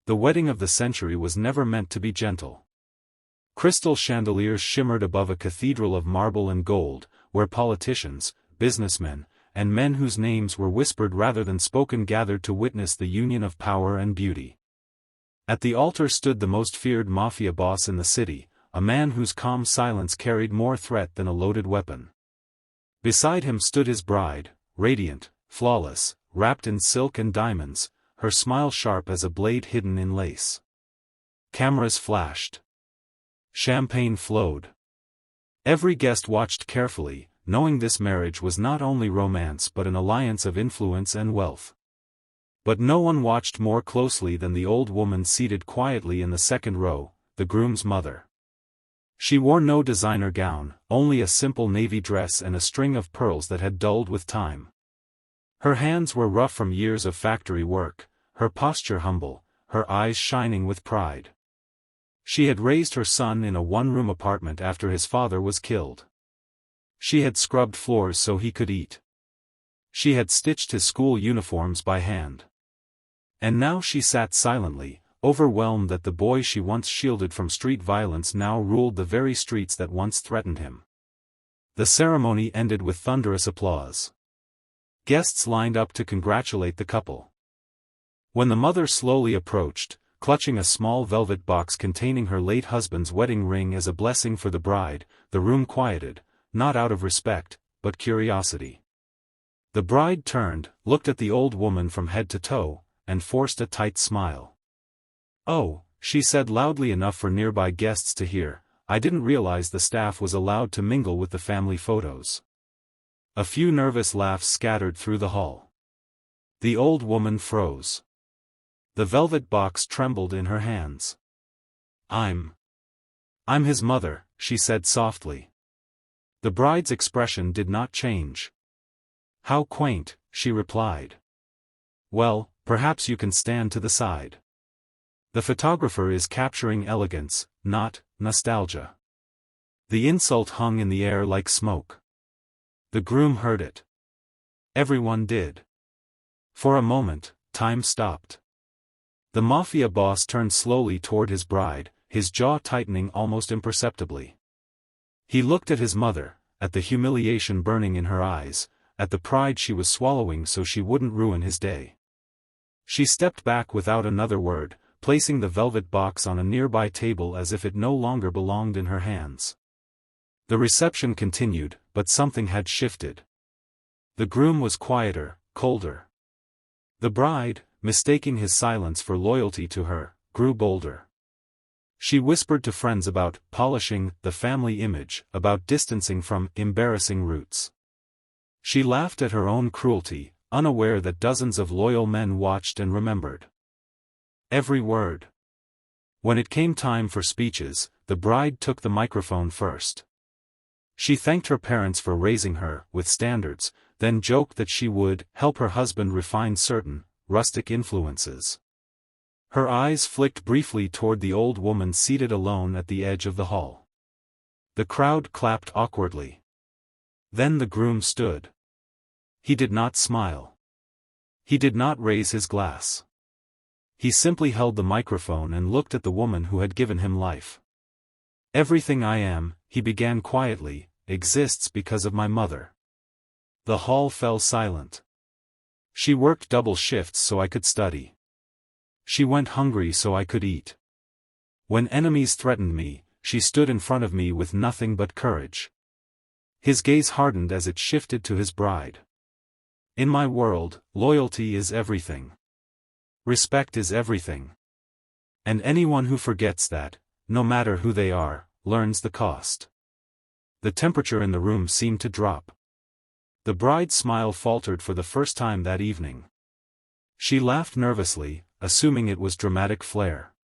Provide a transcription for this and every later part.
The wedding of the century was never meant to be gentle. Crystal chandeliers shimmered above a cathedral of marble and gold, where politicians, businessmen, and men whose names were whispered rather than spoken gathered to witness the union of power and beauty. At the altar stood the most feared Mafia boss in the city, a man whose calm silence carried more threat than a loaded weapon. Beside him stood his bride, radiant, flawless, wrapped in silk and diamonds, her smile sharp as a blade hidden in lace. Cameras flashed. Champagne flowed. Every guest watched carefully, knowing this marriage was not only romance but an alliance of influence and wealth. But no one watched more closely than the old woman seated quietly in the second row, the groom's mother. She wore no designer gown, only a simple navy dress and a string of pearls that had dulled with time. Her hands were rough from years of factory work, her posture humble, her eyes shining with pride. She had raised her son in a one-room apartment after his father was killed. She had scrubbed floors so he could eat. She had stitched his school uniforms by hand. And now she sat silently, overwhelmed that the boy she once shielded from street violence now ruled the very streets that once threatened him. The ceremony ended with thunderous applause. Guests lined up to congratulate the couple. When the mother slowly approached, clutching a small velvet box containing her late husband's wedding ring as a blessing for the bride, the room quieted, not out of respect, but curiosity. The bride turned, looked at the old woman from head to toe, and forced a tight smile. "Oh," she said loudly enough for nearby guests to hear, "I didn't realize the staff was allowed to mingle with the family photos." A few nervous laughs scattered through the hall. The old woman froze. The velvet box trembled in her hands. I'm his mother," she said softly. The bride's expression did not change. "How quaint," she replied. "Well, perhaps you can stand to the side. The photographer is capturing elegance, not nostalgia." The insult hung in the air like smoke. The groom heard it. Everyone did. For a moment, time stopped. The Mafia boss turned slowly toward his bride, his jaw tightening almost imperceptibly. He looked at his mother, at the humiliation burning in her eyes, at the pride she was swallowing so she wouldn't ruin his day. She stepped back without another word, placing the velvet box on a nearby table as if it no longer belonged in her hands. The reception continued, but something had shifted. The groom was quieter, colder. The bride, mistaking his silence for loyalty to her, grew bolder. She whispered to friends about polishing the family image, about distancing from embarrassing roots. She laughed at her own cruelty, unaware that dozens of loyal men watched and remembered every word. When it came time for speeches, the bride took the microphone first. She thanked her parents for raising her with standards, then joked that she would help her husband refine certain rustic influences. Her eyes flicked briefly toward the old woman seated alone at the edge of the hall. The crowd clapped awkwardly. Then the groom stood. He did not smile. He did not raise his glass. He simply held the microphone and looked at the woman who had given him life. "Everything I am," he began quietly, "exists because of my mother." The hall fell silent. "She worked double shifts so I could study. She went hungry so I could eat. When enemies threatened me, she stood in front of me with nothing but courage." His gaze hardened as it shifted to his bride. "In my world, loyalty is everything. Respect is everything. And anyone who forgets that, no matter who they are, learns the cost." The temperature in the room seemed to drop. The bride's smile faltered for the first time that evening. She laughed nervously, assuming it was dramatic flair.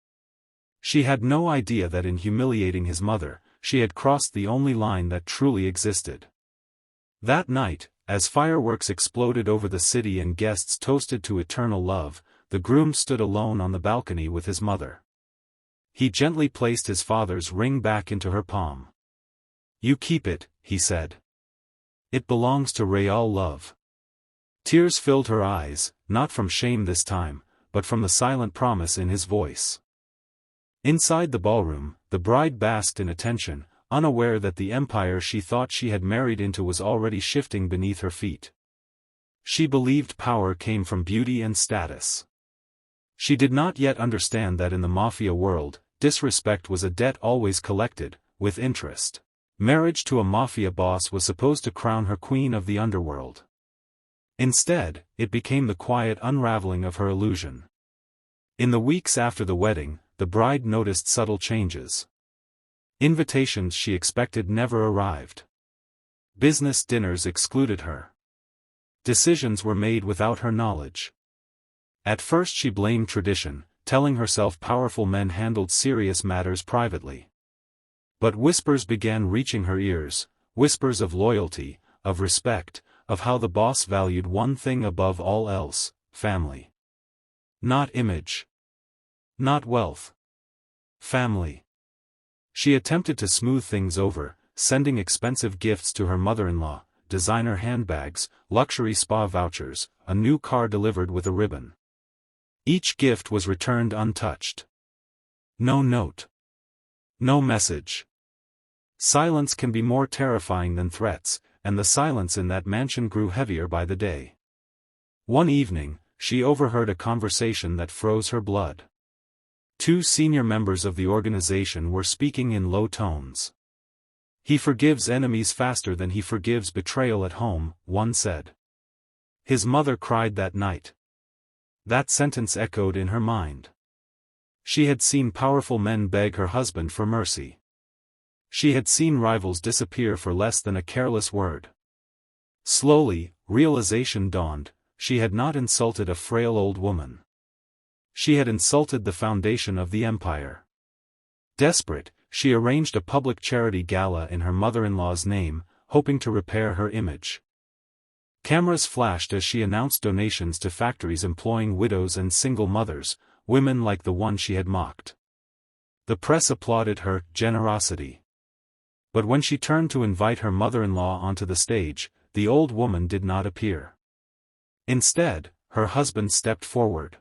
She had no idea that in humiliating his mother, she had crossed the only line that truly existed. That night, as fireworks exploded over the city and guests toasted to eternal love, the groom stood alone on the balcony with his mother. He gently placed his father's ring back into her palm. "You keep it," he said. "It belongs to Real love." Tears filled her eyes, not from shame this time, but from the silent promise in his voice. Inside the ballroom, the bride basked in attention, unaware that the empire she thought she had married into was already shifting beneath her feet. She believed power came from beauty and status. She did not yet understand that in the Mafia world, disrespect was a debt always collected, with interest. Marriage to a Mafia boss was supposed to crown her queen of the underworld. Instead, it became the quiet unraveling of her illusion. In the weeks after the wedding, the bride noticed subtle changes. Invitations she expected never arrived. Business dinners excluded her. Decisions were made without her knowledge. At first she blamed tradition, telling herself powerful men handled serious matters privately. But whispers began reaching her ears, whispers of loyalty, of respect, of how the boss valued one thing above all else: family. Not image. Not wealth. Family. She attempted to smooth things over, sending expensive gifts to her mother-in-law, designer handbags, luxury spa vouchers, a new car delivered with a ribbon. Each gift was returned untouched. No note. No message. Silence can be more terrifying than threats, and the silence in that mansion grew heavier by the day. One evening, she overheard a conversation that froze her blood. Two senior members of the organization were speaking in low tones. "He forgives enemies faster than he forgives betrayal at home," one said. His mother cried that night. That sentence echoed in her mind. She had seen powerful men beg her husband for mercy. She had seen rivals disappear for less than a careless word. Slowly, realization dawned: she had not insulted a frail old woman. She had insulted the foundation of the empire. Desperate, she arranged a public charity gala in her mother-in-law's name, hoping to repair her image. Cameras flashed as she announced donations to factories employing widows and single mothers, women like the one she had mocked. The press applauded her generosity. But when she turned to invite her mother-in-law onto the stage, the old woman did not appear. Instead, her husband stepped forward.